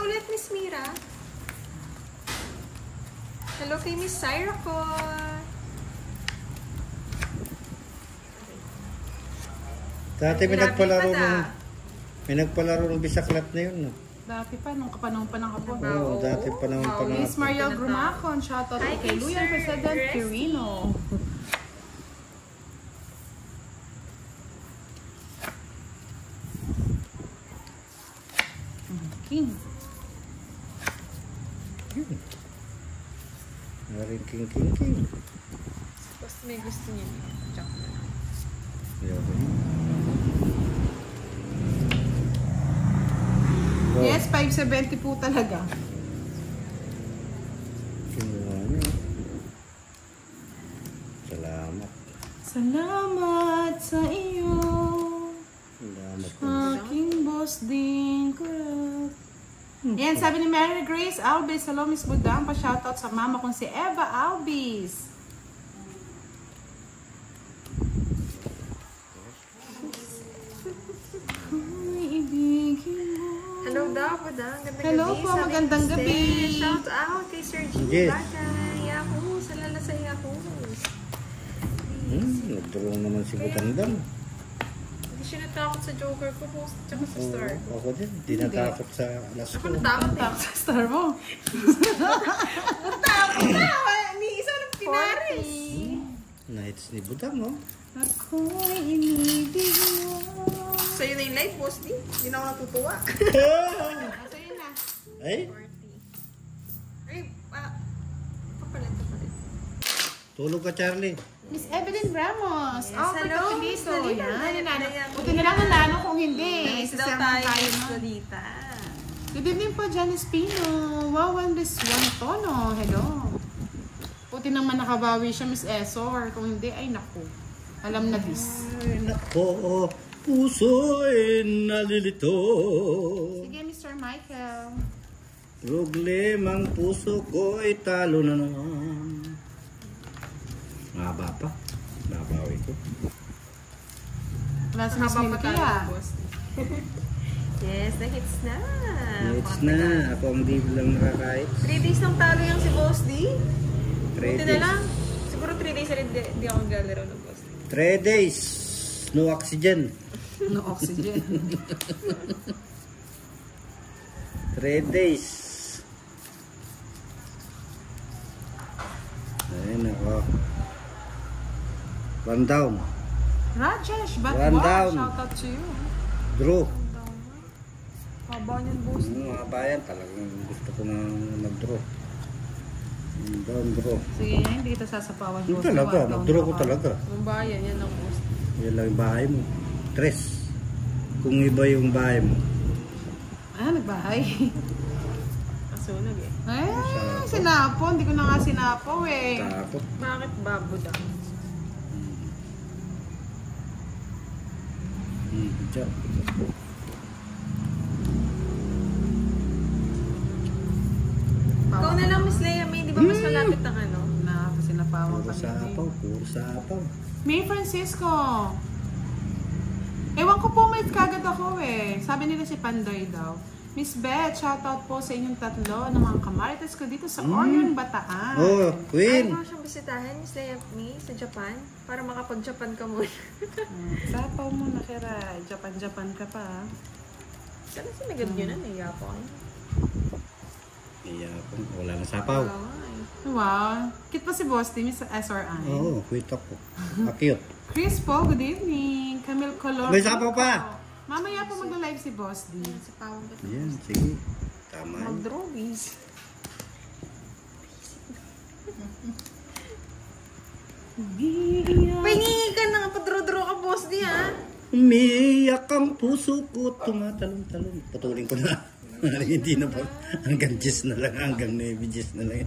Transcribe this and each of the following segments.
ulit, Miss Mira. Hello kay Miss Syra ko. Dati may nagpalaro ng bisaklat na yun. No? Dati pa, nung kapanahon pa ng kapon. Oo, dati pa ng panahon. Miss Mariel Grumacon, shoutout kay Luyan President Quirino. King. Maring king. Basta may gusto niya. Joke na lang. Yes, 570 po talaga. Salamat. Salamat sa iyo. Salamat. Aking boss din. Correct. Yan, sabi ni Mary Grace Albis. Hello, Miss Budang. Pa-shoutout sa mama kong si Eva Albis. Hello daw, Budang. Hello po, magandang gabi. Shout out kay Sir G. Bagay. Yahoo! Salala sa Yahoo! Nagdurong naman si Butandang. Hindi siya natakot sa Joker ko po, tsaka sa Star ko. Ako din, hindi natakot sa alas ko. Ako natakot sa Star mo. Natakot na! Ni isa ng pinaris. Nights ni Budang, no? Ako'y inibig mo. Sa'yo na yung live, boss, di? Hindi na ako natutuwa. Sa'yo na. Ay? 40. Ay, papalit. Tulog ka, Charlie. Miss Evelyn Ramos. Yes, Oh, hello, Miss Miss Lolita. Buti na lang nanalo kung hindi. Nice daw Sasama tayo, Miss no? Lolita. Good evening po, Janice Pino. Wow, Miss Tono. Hello. Buti naman nakabawi siya, Miss Esor. Kung hindi, ay naku. Alam na this. Ay, nako. Puso'y nalilito. Sige, Mr. Michael. Problemang puso ko'y talo na naman. Mahaba pa. Nabawi ko. Wala si Miss Milkia. Yes, na-hits na. Hits na. Ako ang di lang nakakait. 3 days nang talo yung si Boss D. 3 Buti na days. lang. Siguro 3 days na hindi ako naglalaro ng Boss D. 3 days. No oxygen. No oxygen. 3 days. Ayun ako. 1 down. Rajesh, but One wow, down. shout out to you. Draw. Haba niyan, Boss D. Mga bayan talagang gusto ko na mag-draw. Down draw. Sige, hindi kita sasapawan. Yung talaga, mag-draw ko talaga. Ang bayan, yan ang Boss D. Yan lang yung bahay mo. 3. Kung iba yung bahay mo. Ah, nagbahay. Kasunog eh. Ay, sinapo. Hindi ko na nga sinapo eh. Takot. Bakit babo daw? Diyan. Ikaw na lang, Miss Leia May. Di ba mas malapit ang ano? Na, kasi napawang Puro sapaw, puro sapaw. May Francisco. Ewan ko po, may kagad ako eh. Sabi nila si Pandoy daw. Miss Beth, shoutout po sa inyong tatlo ng mga kamarites ko dito sa Orion, Bataan. Oh, Queen. Ayaw mo siyang bisitahin, Miss Leia May, sa Japan? Para makapag-Japan ka muna. Sapaw mo na kira. Japan ka pa. Sana si Megab yun na, naiya po kayo. Iya, wala na sapaw. Wow. Kit pa si Boss Tim sa SRI. Oo, quit ako. Akiyot. Chris Paul, good evening. Camille Color. May sapaw pa. Mamaya po magla-live si Boss D. Sa pawang ba? Yan, sige. Tama. Mag-drawings. Pingingi ka na nga, padro-draw ka, Boss D, ha? Umiyak ang puso ko, tumatalong-talong. Putulin ko na. Hindi na po. Hanggang 10 na lang. Hanggang 9 10 na lang.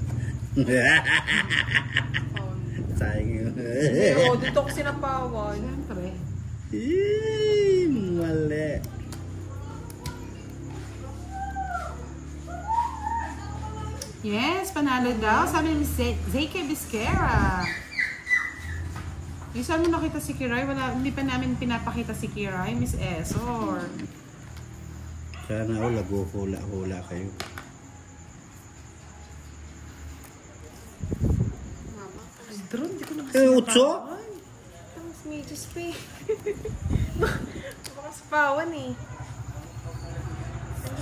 Sayang yun. Oo, dito ko sinapawan. Siyempre. Mali. Yes, panalo daw. Sabi ni Zeke Bisquera. Yung saan mo nakita si Kiray? Wala, hindi pa namin pinapakita si Kiray, Miss Esor. Sana ako lago-hula-hula kayo. Mama. Drone, di ko na Eh, utso? Tapos medias pa eh. Baka sapawan eh.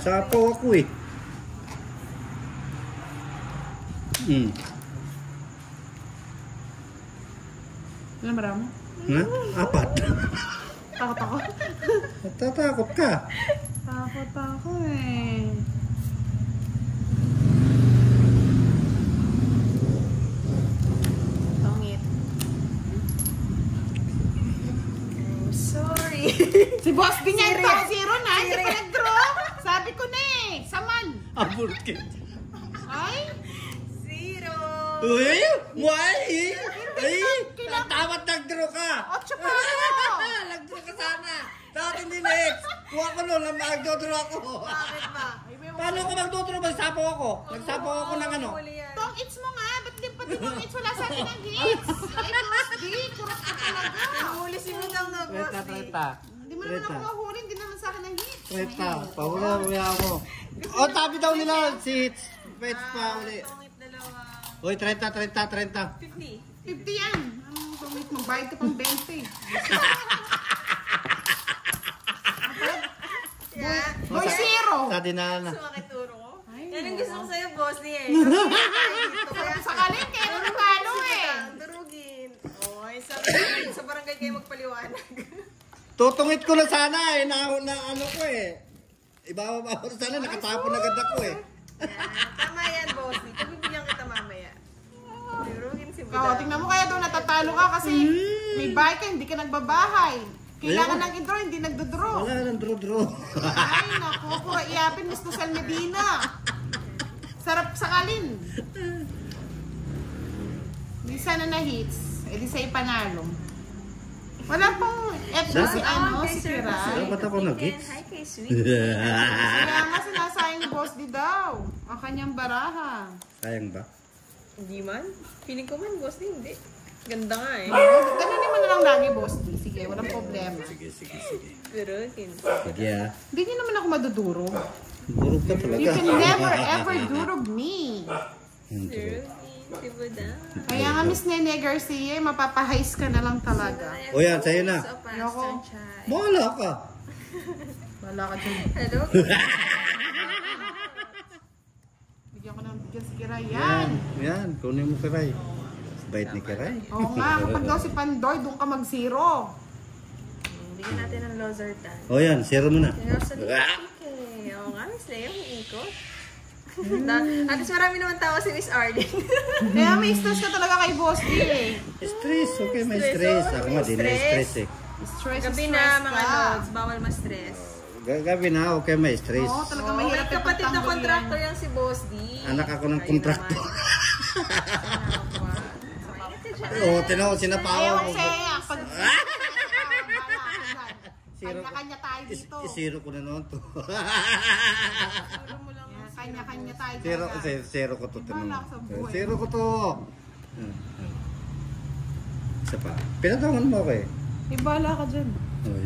Sapaw ako eh. Ano marami? Na? 4. Takot ako. Natatakot ka. Takot ako eh. Tongit. I'm sorry. Si Boss din yan, Siri. ito, zero na, hindi Siri. pa nag-draw. Sabi ko na eh, samal. Aburkit. Ay, 0. Uy! Why? Ay! Tawat nag-draw ka! 8 pa ako. Nag-draw ka sana! Dapat hindi next! Kuha ko nun, mag-draw ako! Bakit ba? Paano ako mag-draw? Magsapaw ako! Nagsapaw ako ng ano? Huli yan. Tong its mo nga, ba't di pa din ang its? Wala sa akin ang hits. Ay, Boss D, kurot ka talaga. Huli si Budang na boss eh. Hindi mo naman ako mahuli, hindi naman sa akin ang hits. Pawala mo. O, tabi daw nila si Hits. Pets pa uli. Tongit dalawa. Uy, 30. 50. 50 yan. Ang pangit, magbayad ka pang 20. Yeah. Boy, zero. Sa dinana. Sumakit turo ko. Ay, Yan ang gusto ko sa'yo, boss niya eh. Sakalin, kaya mo natalo eh. Durugin. Oy, sa barangay kayo magpaliwanag. Tutungit ko na sana eh. Na ano ko eh. Ibababa ko sana. Nakatapon agad ako eh. Yan. Tama yan, boss. Pagbibigyan kita mamaya. Durugin si Oo, Budang. tingnan mo kaya doon natatalo ka kasi may bike ka, hindi ka nagbabahay. Kailangan ng intro, hindi nagdodraw. Wala nang draw. Ay, naku, pura iyapin, Mr. Sal Medina. Sarap sakalin. Hindi sana na hits. Eh di sa ipanalo. Wala pong eto si ano, si Kiray. Dapat ako nag-hits. Hi kay Sweet. Kaya nga sinasayang ni Boss D daw. Ang kanyang baraha. Sayang ba? Hindi man. Feeling ko man, boss din. Hindi. Ganda nga eh. Ganun naman na lang lagi, Boss D. Sige, walang problema. Sige. Durugin. Sige ah. Hindi niyo naman ako maduduro. Burog ka talaga. You can never ever durog me. Durugin si Budang. Kaya nga, Miss Nene Garcia, mapapahais ka na lang talaga. O yan, sa'yo na. Ayoko. Bahala ka. Wala ka dyan. Hello? Bigyan ko ng bigyan si Kiray. Yan. Yan, kunin mo Kiray. Bait ni Kiray. Oo nga, kapag daw si Pandoy, doon ka mag-zero. Bigyan natin ng Lozertan. O yan, zero mo na. Pero sa okay. Oo nga, Miss Leo, may ikot. At least marami naman tao si Miss Arlene. Kaya may stress ka talaga kay Boss D eh. Stress, okay, may stress. Ako nga, di na stress eh. Stress, Gabi stress na mga ka. lods, bawal ma-stress. Gabi na, okay, may stress. Oo, talaga Oh, may mahirap yung kapatid na pagtanggol kontraktor yan. yan si Boss D. Anak ako ng Kayo kontraktor. naman. Mainit ka dyan. Oo, tinaw, sinapawa Ayaw ko. ko sa'yo. Pag... Zero. Kanya-kanya tayo dito. Zero ko na naman to. Puro mo lang Yan, Kanya-kanya tayo Zero, dito. zero ko to. Ibalak sa buhay. Zero ko to. Isa pa. Pinatangan mo ako eh. Ibala ka dyan. Oy.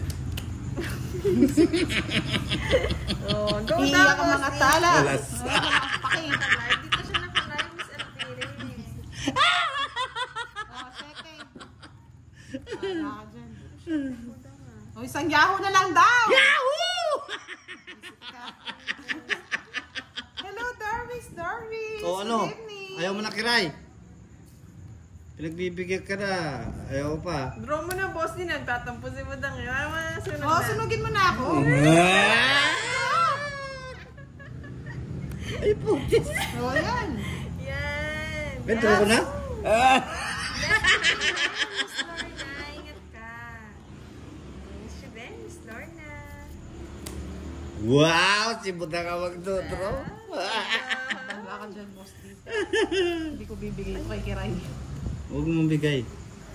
Oh, go Iiyak down, ang mga Boss D. tala. Alas. Pakita. Live. Dito siya naka-live, Miss Alpire. Oh, sete. Ibala ka dyan. O, isang Yahoo na lang daw. Yahoo! Hello, Darvis. O ano? Good evening. Ayaw mo na Kiray. Pinagbibigyan ka na. Ayaw pa. Draw mo na, Boss D. Nagtatampo si Budang. Ayaw mo na, sunod Oh, na. sunugin mo na ako. Ay, putis. Oh, yan. Yan. Bentro ko na? Miss Lorna, ingat ka. Miss Chuben, Miss Lorna. Wow! Si Buda ka magdodro. Wala ka dyan, Boss D. Hindi ko bibigay ito kay Kiray. Huwag mong bigay.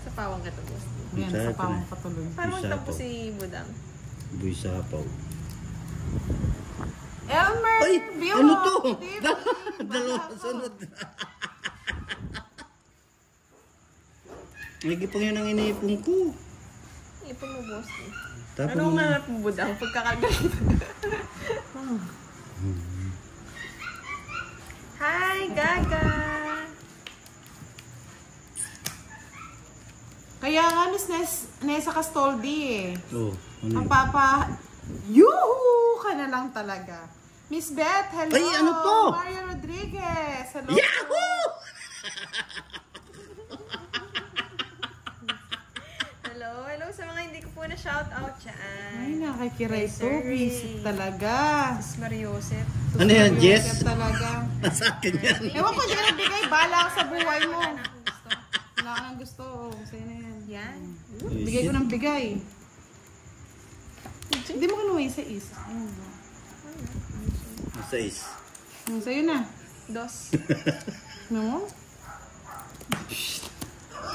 Sa pawang ka to, Boss D. Yan, sa pawang patuloy. Parang Isa magtampo po. si Budang. Buy sapaw. Elmer! Ay! Bill! Ano to? Diba? Dalawa sunod. May gipang yun ang iniipon ko. Ipon mo, Boss D. Tapos Anong nanap mo, Budang? Pagkakagal. Hi, Gaga! Kaya nga, Miss Nessa Castoldi eh. Oh, ano Ang yun? papa, yuhu ka na lang talaga. Miss Beth, hello. Ay, ano to? Mario Rodriguez, hello. Yahoo! Hello sa mga hindi ko po na shout out dyan. Ay, nakikiray to. Sorry. Visit talaga. Sis Mariosep. Ano yan, Jess? Visit talaga. Sa akin yan. Ewan ko dyan, nagbigay bala sa buhay mo. Wala na akong gusto. Wala ka nang gusto. Oh, sa'yo na yan. Yan. Bigay ko ng bigay. Hindi mo kinuha yung sa is. Ayun ba? Sa is. Sa'yo na. Dos. No?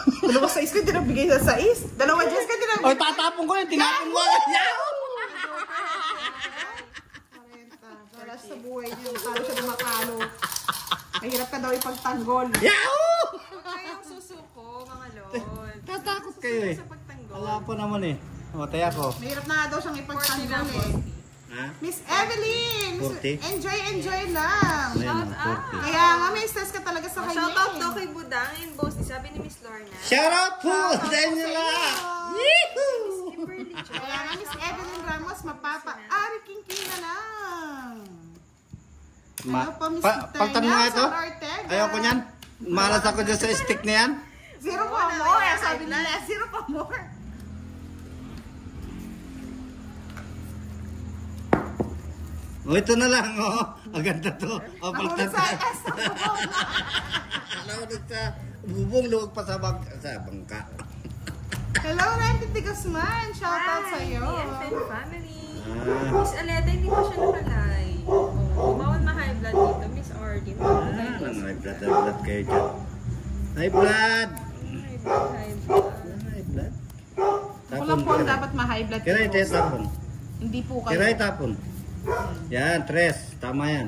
Dalawa sa is ko, hindi nagbigay sa is. Dalawa Jess ka, hindi nagbigay. Oy, tatapon ko yan. Tinapon ko yan. Yahoo! 40. Para sa buhay niya. Talo siya na makalo. Mahirap ka daw ipagtanggol. Yahoo! Huwag kayong susuko, mga lord. Tatakot kayo eh. Sa pagtanggol. Wala po naman eh. O, tayo ako. Mahirap na nga daw siyang 40 ipagtanggol lang, eh. boss. Ha? Miss Evelyn! 40? Enjoy lang. Ayan, Shout 40. Kaya nga may stress ka talaga sa kanya. Shout out daw kay Budang and Boss. Sabi ni Miss Lorna. Shout out po sa inyo sa lahat! inyo. Yehoo! Kimberly Jo. Kaya nga Miss Evelyn Ramos, mapapa-ari king na lang. Ano pa, Miss Pagtan mo nga ito. Nelson Ortega. Ayoko niyan. Malas ako dyan sa stick na yan. Zero pa more. Sabi nila, zero pa more. O, ito na lang, oh. Ang ganda to. O, Nahulog pagtan sa ka. S. Nahulog sa bubong, luwag pa sa bangka. Hello, Randy de Guzman. Shout out sa'yo. BFN family. Ah. Miss Aleta, hindi pa siya nakalay. Oh, bawal ma-high blood dito. Miss Orgy. Ah, high blood kayo dyan. High blood! High blood. High blood? Ako lang po ang dapat ma-high blood. Kiray, tayo tapon. Hindi po kayo. Kiray, tapon. Yan, tres. Tama yan.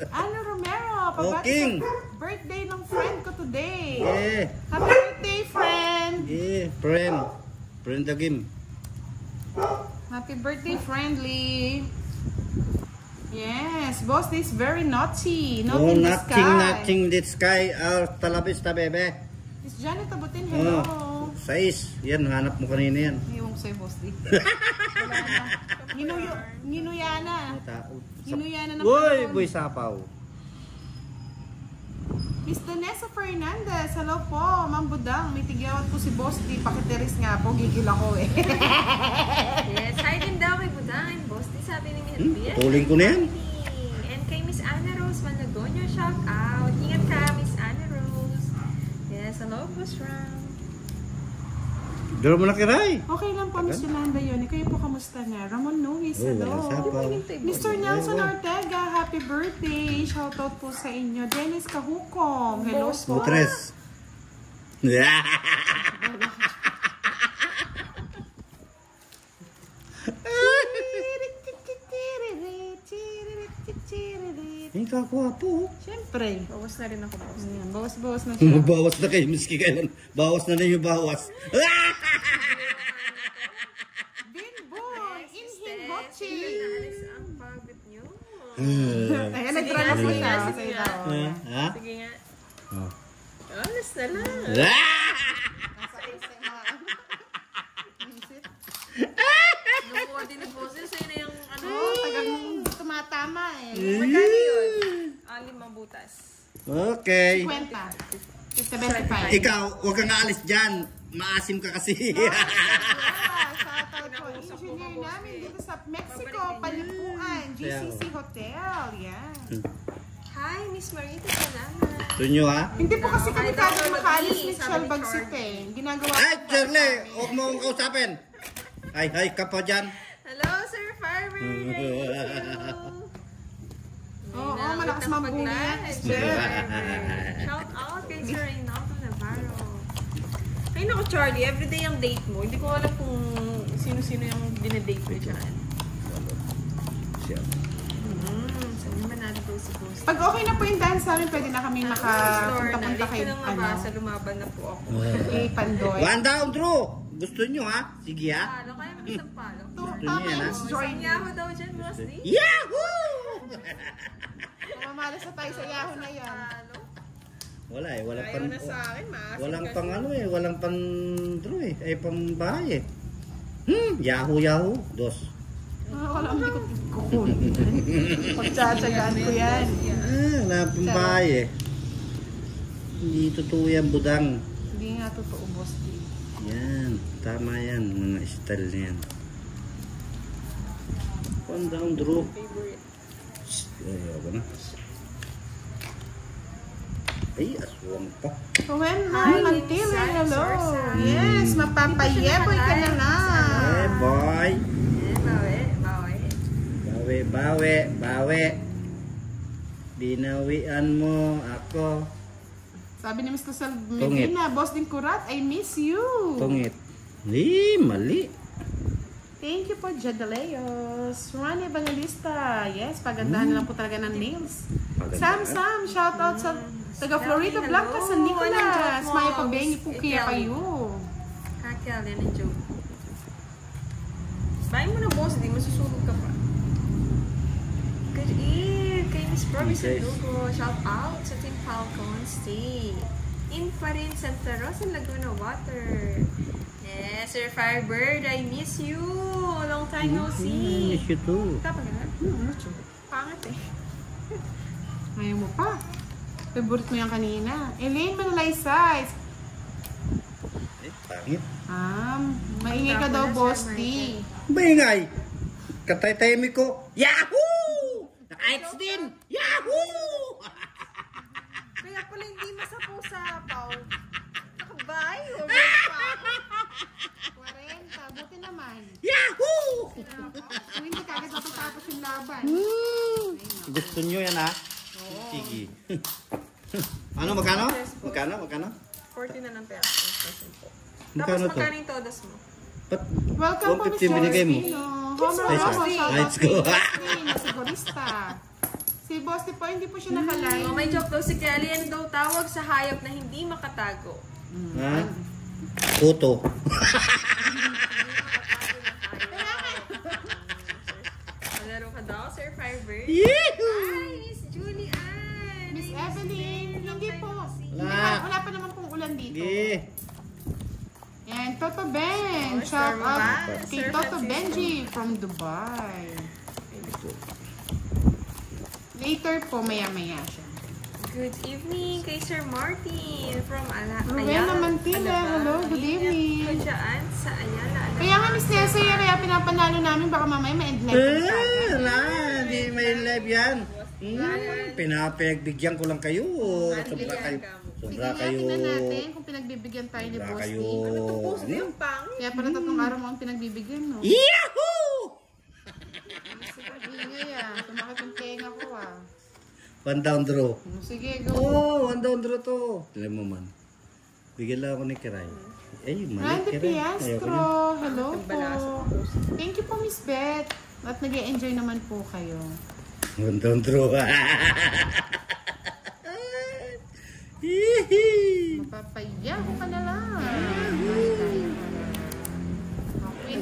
Ano, Romero? Oking. Birthday ng friend ko today. Yeah. Happy birthday, friend. Yeah, friend. Friend the game. Happy birthday, friendly. Yes, boss, this is very naughty. Not Oh, in the nothing, sky. nothing. This sky. Talabis na, bebe. Miss Janet Abutin, hello. Oh, sais. Yan, hanap mo kanina yan. Ewan ko sa'yo, boss, di. Wala na. Nginuya na. Tao. Nginuya na ng Uy, panahon. boy sapaw. Miss Danessa Fernandez, hello po. Ma'am Budang, may tigyawat po si boss, di. Pakiteris nga po, gigil ako eh. Yes, hi din daw kay Budang and Boss. Sabi ni Miss BFN. Tuling ko na yan. And kay Miss Ana Rose Malagonyo, shout out. Ingat ka, Miss Ana Rose. Yes, hello, Boss Ram. Duro mo na kiray. Okay lang po, Miss Yolanda yun. Kayo po, kamusta na? Ramon Luis, Oh, hello. wala sapaw. Mr. Nelson Ortega, happy birthday. Shoutout po sa inyo. Dennis Kahukom, hello po. Tres. Ikaw ko po. Siyempre. Bawas na rin ako, Boss. Ayan, bawas-bawas na siya. Bawas na kayo, miski kailan. Bawas na yung bawas. Binboy, Inhin Bochi. Naalis ang pagod nyo. Ayan, nag-trans mo siya. sige Sige nga. daw. Ha? Sige nga. Oh. Alas na lang. Nakuha din ng boses. Sa'yo na yung ano. Tagang tumatama eh. Magkano yun? Limang butas. Okay. 50. 75. Ikaw, huwag kang aalis dyan. Maasim ka kasi. Shoutout po. Engineer namin dito sa Mexico, Palipuan, GCC Hotel. Yan. Hi, Miss Marita. Salamat. Ito nyo ha. Hindi po kasi kami Kahit kagad ako makaalis mag-i, ni sabi Chal ni Bagsit Charlie. eh. Ginagawa Ay, po Shirley, namin. huwag mo akong kausapin. Ay, ka pa dyan. Hello, Sir Farmer. Oo, malakas mambuli yan. Shout out kay Sir Reynaldo Navarro. Ay, naku, Charlie. Everyday ang date mo. Hindi ko alam kung sino-sino yung dinedate mo dyan. Saan naman natin po si Boss? Pag okay na po yung dance namin, pwede na kami makapunta-punta kay Dito na nga sa lumaban na po ako. kay Pandoy. One down, Drew. Gusto nyo ha? Sige ha? Palo, kaya mo isang palo. Gusto niyo yan, ha? Joy. Isang Yahoo daw dyan, Boss D. Yahoo! Mamalas na tayo sa Yahoo na yan. Ano? Wala eh, walang Ayaw na sa akin, maasin walang kasi. pang ano eh, walang pang draw eh, ay pang bahay eh. Yahoo, dos. Wala akong hindi ko kukunin. Pagtsatsagaan ko yan. Wala pang bahay eh. Hindi totoo yan, budang. Hindi nga totoo, Boss D. Yan, tama yan, mga style na yan. One down draw. Favorite. Ay, ako na. Ay, aswang pa. When Hi, Mantile, Lisa, hello. Sorsa. Yes, mapapayeboy ka na lang. Eh, boy. Bawi. Binawian mo ako. Sabi ni Mr. Sal Medina, Boss Ding Kurat, I miss you. Tungit. Mali. Thank you po, Jadaleos. Juan Evangelista. Yes, pagandahan na lang po talaga ng nails. Pagandahan. Sam, shout out sa taga Florida Blanca, San Nicolas. Maya pabengi po kaya kayo. Kakel, yan ang joke. Bayin mo na, Boss, hindi masusulog ka pa. Good evening, kay Miss Proby Okay. Sandugo. Shout out sa Team Falcon Stay. In pa rin, Santa Rosa, Laguna Water. Yes, Sir Firebird, I miss you. Long time no see. Miss you too. Kapag ganun? Pangat eh. Ngayon mo pa. Favorite mo yan kanina. Elaine Manalay Size. Eh, pangit. Maingay ka daw, Boss D. Maingay. Katay-taymi ko. Yahoo! Naka-X din. Yahoo! Kaya pala hindi masapaw-sapaw. Nakabay? O 40, buti naman. Yahoo! Kung hindi kagad matatapos yung laban. Gusto nyo yan ha? Sige. Ano, magkano? 40 na ng pera. Magkano Tapos to? magkano yung todas mo? Ba't Welcome po, 150 binigay mo? Homer Ay, Ramos, sorry. shout out Let's kay go. Justin, na sigurista. Si Boss D po, hindi po siya nakalive. Oh, may joke daw si Kelly. Ano daw tawag sa hayop na hindi makatago? Ha? Puto. Malaro ka daw, Sir Firebird? Yehoo! Hi, Miss Julie Ann! Miss Evelyn, hindi po. Wala. Wala pa naman pong ulan dito. Sige. Yan, Toto Ben. Oh, Shout Sir out Ruban. kay Sir Toto Francisco. Benji from Dubai. Later po, maya-maya siya. Good evening kay Sir Martin from Rowena Mantilla, hello, good evening. Kajaan sa Ayala. Kaya nga, Miss Nessa, kaya pinapanalo namin, baka mamaya ma-end live ko sa atin. Wala, hindi may live yan. Pinapagbigyan ko lang kayo. Sobra kayo. Sige Sobra nga, kayo. tingnan natin kung pinagbibigyan tayo ni Sobra Boss kayo. D. Ano to post Ano? yung pang? Kaya pala 3 araw mo ang pinagbibigyan, no? Yahoo! Ingay ah, tumakit yung tenga ko ah. One down draw. Sige, go. Oh, one down draw to. Alam mo man. Bigyan lang ako ni Kiray. Eh, mali Randy Kiray. Ayoko Piastro, na. hello po. Thank you po, Miss Beth. At nag-e-enjoy naman po kayo. One down draw. Hihi. Mapapayaho ka na lang.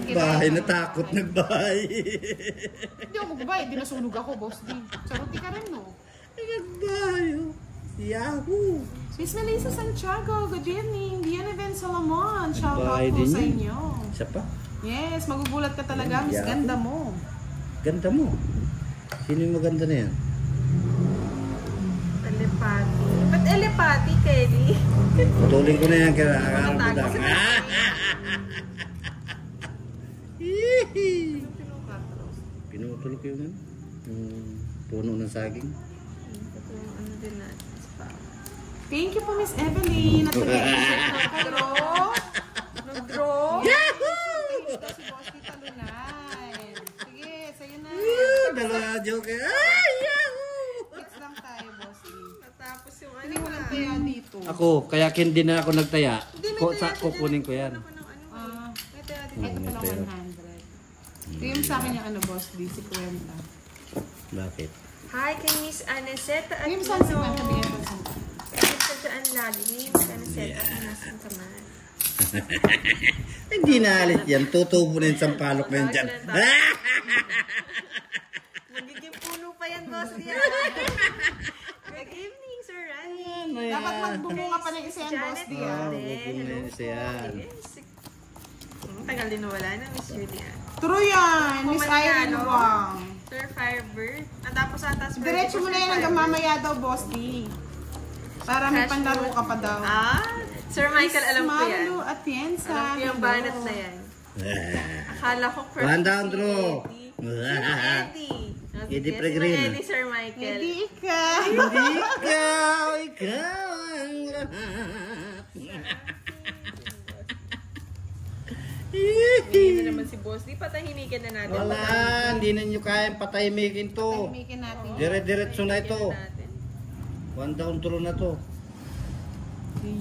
Bahay na takot nagbahay. Hindi ako magbabayad, dinasunog ako, Boss D. Saruti ka rin, no? Nagbahay. Yahoo! Miss Melissa Santiago, good evening. Diana Ben Solomon, shout out Bahay po din sa yun. inyo. Isa pa? Yes, magugulat ka talaga, Miss Yeah. Ganda mo. Ganda mo. Sino yung maganda na yan? Telepathy. Ba't telepathy, Kelly? Putulin ko na yan kaya ang Matago budang. si Hihi. Pinutol ko yung puno ng saging. Ito yung ano din natin. Spa. Thank you po, Miss Evelyn. At nag-e-enjoy po kayo. Nag-draw? Ito si Boss D Talunay. Sige, sa'yo na. Dalawa joke. Ay, yahoo! Hits lang tayo, Boss D. Natapos yung ano Hindi ko lang kaya dito. Ako, kaya hindi na ako nagtaya. Hindi, may Ko, taya sa, kukunin ko yan. Ako ng ano. Ah, May taya din. ito pa lang 100. Ito yung sa akin yung ano, Boss D, si Kwenta. Bakit? Hi kay Miss Aneseta at Hindi mo saan si Kwenta, bigyan ko sa Ito dyan lagi. Miss Aneseta at nasan ka man. Hindi na alit yan. Tutubo na yung sampalok na yan dyan. Magiging puno pa yan, boss. Good evening, Sir Ryan. Dapat magbumunga pa ng isa yan, boss D. Bubong na yun siya yan. Tagal din nawala na, Miss Julian. True yan, Miss Pumalya, Irene no? Wang. Sir Firebird. Tapos atas. Diretso mo na yan hanggang mamaya daw, boss D. Para may panlaro ka pa daw. Sir Michael, alam ko yan. Malu Atienza. Alam ko yung banat na yan. Akala ko first. One down, Drew. Eddie. Eddie Pregreen. Eddie, Sir Michael. Hindi ikaw. Hindi ikaw ang lahat. Hindi na naman si Boss. Di patahimikin na natin. Wala, hindi na nyo kayang patahimikin to. Tahimikin natin. Dire-diretso na ito. Natin. One down throw na to.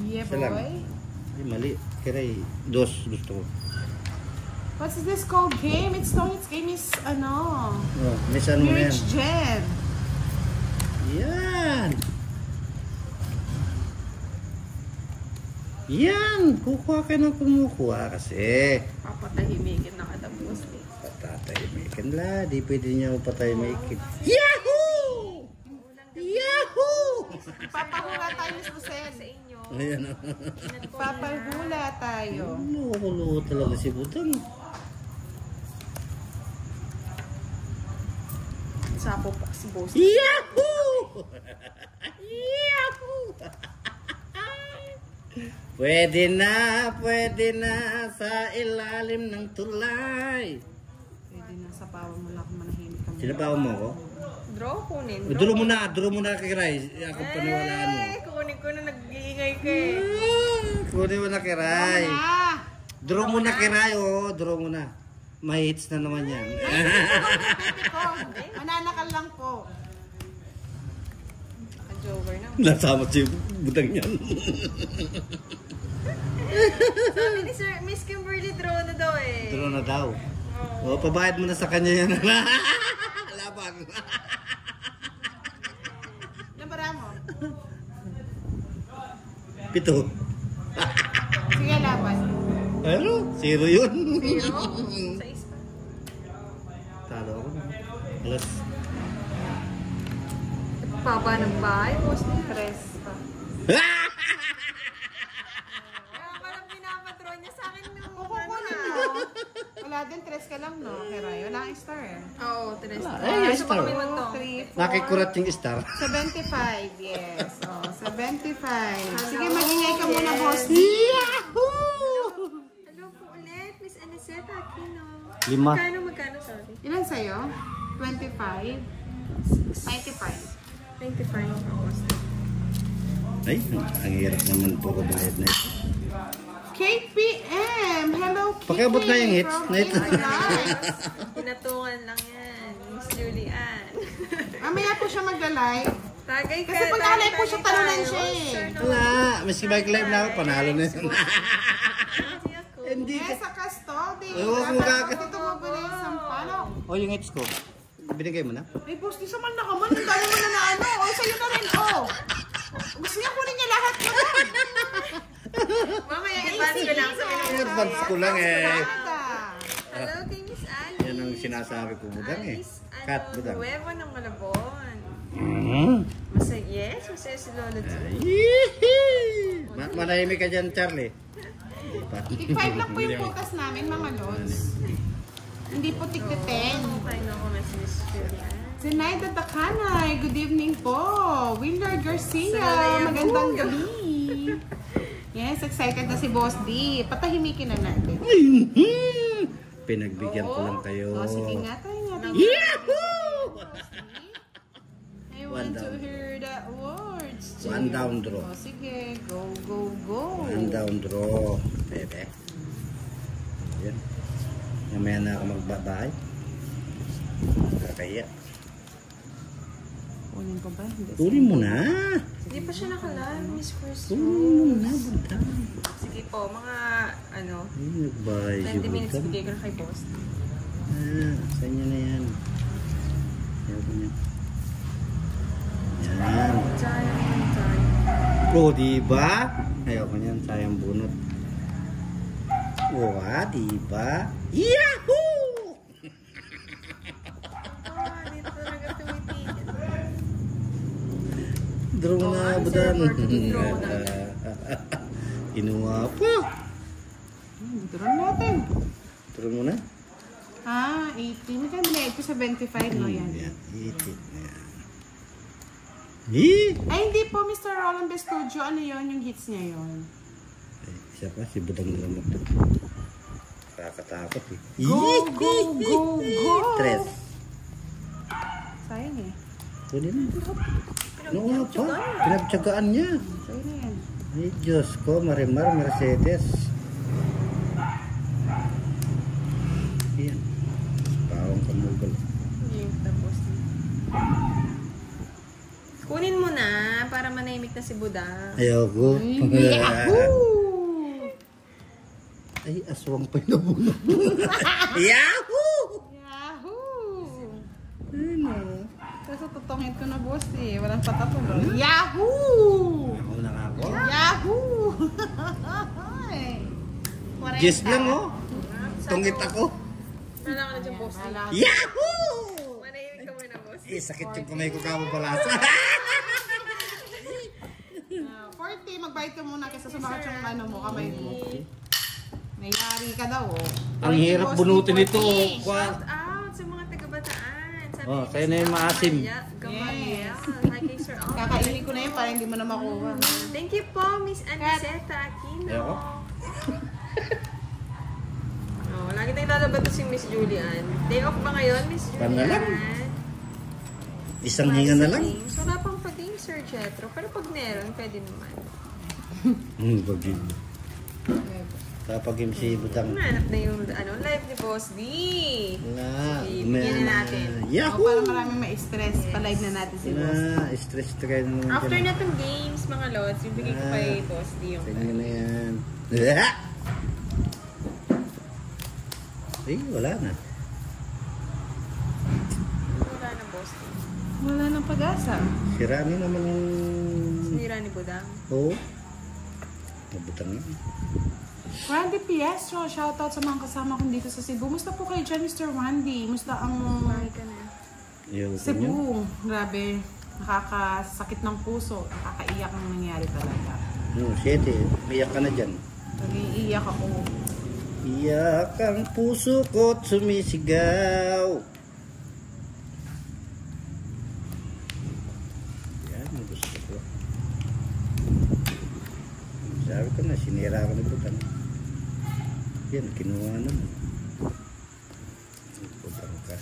Yeah, Isa lang. boy. Ay, mali. Kiray. Dos gusto ko. What's this called game? It's game is ano? Oh, miss ano na yan? Rich Jed. Yan. Yan. Kukuha ka ng kumukuha kasi. Papatahimikin na kada Boss. Patatahimikin la. Di pwede niya patahimikin. Yahoo! Yahoo! Papahula tayo, Miss Lucen. Sa inyo. Ayan. Papahula tayo. Loko talaga si Butang. Sapo pa si Boss. Yahoo! Yahoo! Pwede na sa ilalim ng tulay. Pwede na sa pawa mo lang manahimik kami. Sinabawan mo ako? Draw kunin. Draw mo na kay Rai. Ako paniwalaan mo. Kunin ko na nag-iingay ka eh. Kunin mo na kay Rai. Ah! Draw mo na kay Rai, oh. Draw mo na. May hits na naman yan. Mananakal lang po. Joker na. Nasama si Butang yan. Sabi ni Sir, Miss Kimberly, draw na daw eh. Draw na daw. Oh, pabayad mo na sa kanya yan. Laban. Nabara mo. 7. Sige, laban. Pero, 0 yun. Zero? Sa isa. Talo ako. Alas. Papa ng bahay, Boss ni Tres pa. Kaya parang pinapadraw niya sa akin nung Kukunin mo. Wala din, 3 ka lang, no? Keray, wala kang star. Oo, Tres. Ay, Gusto star. kami magtong. 3, 4, Nakikurat yung star. 75, yes. Oh, 75. Sige, magingay ka muna, boss. Yahoo! Hello po ulit, Miss Aniseta Aquino. 5. Magkano, sorry? Ilan sa'yo? 25? 95. 25 ako. Ay, ang hirap naman po kabayad na ito. KPM! Hello, KPM! Pakiabot na yung hits from na ito. Illinois. Pinatungan lang yan, Miss Julian. Mamaya po siya magla-live. Tagay ka. Kasi pag naka-live po siya, talunan siya eh. Wala, miski bike live na ako, panalo na yun. Hindi Yes, sa custody. Ewan ko Dapat dito mabili yung sampalok. O, yung hits ko. Binigay mo na? Ay, boss, di sa man nakaman. Ang dami mo na ano. O, sa'yo na rin. O. Gusto niya kunin niya lahat naman. Mamaya, advance ko lang sa Advance ko lang eh. Hello kay Miss Alice. Yan ang sinasabi ko budang eh. Cut budang. Nuevo ng Malabon. Mm. Yes, masaya si Lolo Ju. Manahimik ka dyan, Charlie. Tig 5 lang po yung putas namin, mga lods. Hindi po tig 10. Okay na ako, Miss Julian. Zenaida Takanay, good evening po. Willard Garcia, Salaya magandang po. gabi. Yes, excited na si Boss D. Patahimikin na natin. Pinagbigyan ko lang kayo. O, sige nga tayo nga. Yahoo! I want to hear the words. One down draw. O, sige, go, go, go. One down draw. Bebe. Yan. Mamaya na ako magbabahay. Kaya. Kunin ko ba? Hindi. Tuloy mo na. Hindi pa siya nakalive, Miss Crystal. Tuloy mo na, budang. Sige po, mga ano, Ay, nagbahay si 20 minutes budang. bigay ko na kay Boss. Sa inyo na yan. Ayaw ko niya. Yan. Sayang. O, diba? Ayaw ko niyan. Sayang bunot. Wah, diba? Yahoo! Dito talaga tumitigil. Draw na, ano, budan. Sir Mark, draw na. Inuwa pa. Draw natin. Draw mo na. 18. Magkano na ito sa 25, no? Yan. Yan, 18. Yan. Eh! Ay, hindi po, Mr. Roland Bestudio. Ano yon yung hits niya yon? Ay, isa pa, si Budang lang ito. Nakakatakot eh. Go, go, go, go! Tres. Sayang eh. Kunin na. Ano nga pa? Pinagtsagaan niya. Sayang na yan. Ay, Diyos ko, Marimar Mercedes. Yan. Pawang kamugal. Yung tapos na. Kunin mo na para manahimik na si Budang. Ayoko. Yahoo! Ay, aswang pa yung nabunod. Yahoo! Yahoo! Ano? Kasi tutungin ko na, boss eh. Walang patapon. Yahoo! Ako na nga ako. Yahoo! Just lang oh. Tungit ako. Wala ka na dyan, boss. Yahoo! Manahimik ka muna, boss. Eh, sakit yung kamay ko kamo palasa. 40, magbayad ka muna kasi sumakit yung ano mo, kamay mo. Mayari ka daw, oh. Ang hirap bunutin ito. Shout out sa mga taga-Bataan. Sabi Oh, ni sa'yo na yung Mr. maasim. Gamaliel. Hi kay Sir Al. Kakainin ko na yun para hindi mo na makuha. Thank you po, Miss Aniseta Aquino. Ayoko. Oh, lagi tayong lalabas to si Miss Julian. Day off ba ngayon, Miss Julian? Tanda lang. Isang hinga na lang. Games. Wala pang pa-game, Sir Jetro. Pero pag meron, pwede naman. Bagay. Kapag yung si Budang. Hanap na yung live ni Boss D. Na. Sige, bigyan na natin. O, Yahoo! para maraming ma-stress, pa-live na natin si boss. Na, stress try na naman. After dyan. na itong games, mga lods, bibigay ko kay Boss D yung Tingnan mo na yan. Ay, wala na. Wala na, Boss D. Wala nang pag-asa. Sirani naman yung... Sinira ni Budang. Oo. Mabutang yan. Randy Piestro, shoutout sa mga kasama kong dito sa Cebu. Musta po kayo dyan, Mr. Randy? Musta ang Bye ka na. Yung Cebu? Grabe, nakakasakit ng puso. Nakakaiyak ang nangyari talaga. 7. Iyak ka na dyan. Nag-iiyak ako. Iyak ang puso ko't sumisigaw. Yan, ang gusto ko. Sabi ko na, sinira ko na Budang. Yan, kinuha naman. Budang ka.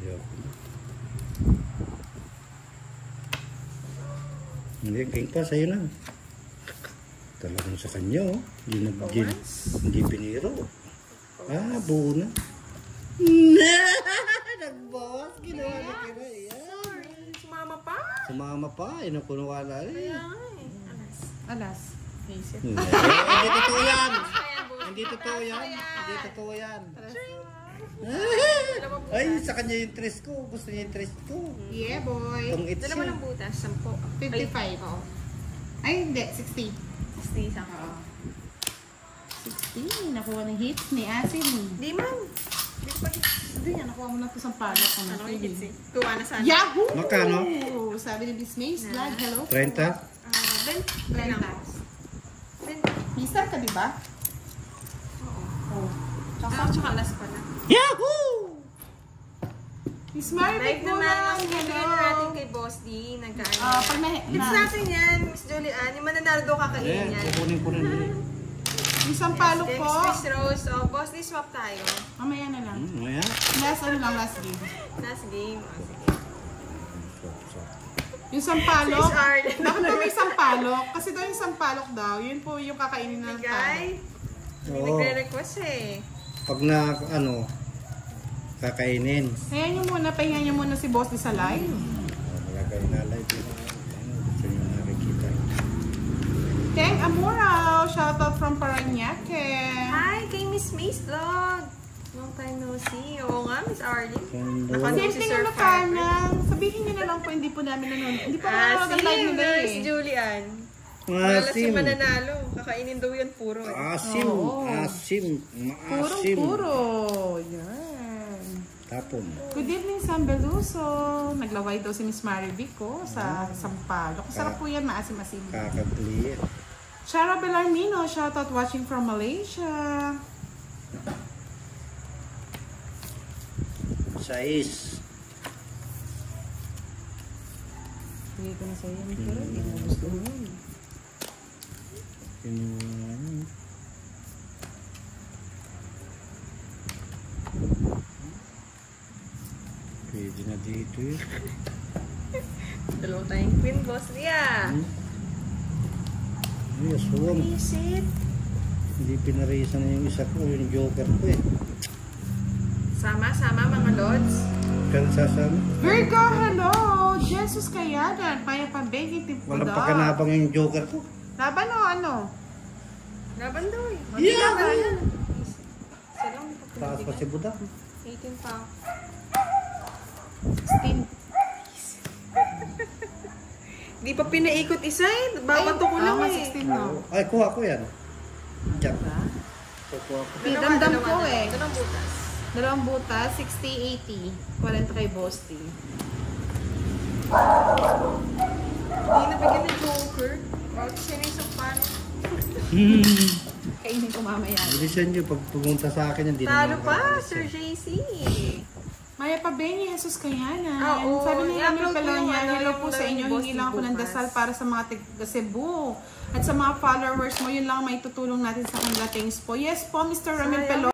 Ayoko na. Hindi, king pa, sa'yo na. Talagang sa kanya, oh. Hindi piniro. Buo na. Nag-boss, ginawa na kira. Yan. Sumama pa? Sumama pa, yun ang kunuwala. Kaya nga eh. Alas. Alas. Face it. Hindi totoo yan. Kaya, Boss. Hindi totoo yan. Hindi totoo yan. Dalawa butas. Ay, sa kanya yung tres ko. Gusto niya yung tres ko. Yeah, boy. Itong it's Dalawa siya. lang butas. 10. 55. Oo. Ay, hindi. 60. Stay sa ako. 60. Nakuha ng hits ni Asin. Di man. Di ko pa hit. Hindi niya, nakuha mo na ito sa palo ko. Ano yung hits eh? Kuha na sana. Yahoo! Magkano? Sabi ni Miss Mace, vlog, hello. 30? 20 lang. 20. Mister ka, di ba? Oo. Oh. Tsaka last pa na. Yahoo! Miss Mary, Live Big naman ang Bulang, bibigyan hello. natin kay Boss D. Nagkaan. Pag Hits natin yan, Miss Julian. Yung mananalo daw kakainin yan. Kukunin ko na yun. Yung sampalok Yes, po. Miss Rose. Oh, Boss D, swap tayo. Mamaya na lang. Ayan. Last ano lang, last game. Last game. Oh, sige. Yung sampalok. Sis Arlen. Bakit ba may sampalok? Kasi daw yung sampalok daw, yun po yung kakainin ng Guy, tao. may Oo. nagre-request eh. Pag na, kakainin. Kaya nyo muna, pahinga nyo muna si Boss di sa live. Malagay na live yun. Gusto nyo nakikita. Teng Amorao, shoutout from Paranaque. Hi, kay Miss Mace Vlog. Long time no see. Oo nga, Miss Arlene. Ganda. Naka- Simple nga Kanang. Sabihin niyo na lang po, hindi po namin nanonood. Hindi pa manonood ang live nila Miss eh. Julian. Wala si Maasim. mananalo. Kakainin daw yan puro. Asim. Oo. Asim. Maasim. Puro. Yan. Tapon. Good evening, San Beluso. Naglaway daw si Miss Marivic ko sa Sampaloc. Sarap po yan, maasim-asim. Kakagli. Shara Belarmino, shoutout watching from Malaysia. 6. Hindi ko na sa'yo yung pero hindi ko gusto yun. Pwede na dito eh. Dalawang tayong queen, boss Lia. Ay, aswang. Is it? Hindi pinarisan na yung isa ko, yung joker ko eh. Sama mga lods. Pero sasama. Virgo, hello! Jesus Kayadan, Paya Pabegi, Tipo Walang pakanabang yung joker ko. Laban o ano? Laban daw eh. Yeah! Laban. Isa lang. Taas pa si Budak. 18 pa. 16. Di pa pinaikot isa eh. Babato ko lang eh. 16 no. Ay, kuha ko yan. Jack. Kuha ko. Damdam ko eh. Dalawang butas. Dalawang butas, 60-80. 40 kay Bosti. Hindi nabigyan ng joker. Bakit siya na isang pano? Kainin ko mamaya. Bilisan nyo, pag pumunta sa akin, hindi Talo naman pa, ako. Sir JC. Maya Pabeni, Jesus Kayanan. Oo, Sabi ni i-upload Emil ko yung Pelonia, ano, hello yung po sa inyo. Boss Hingi lang ako ng bukas. dasal para sa mga taga Cebu. At sa mga followers mo, yun lang may tutulong natin sa kanila. Thanks po. Yes po, Mr. Ramil Sayang,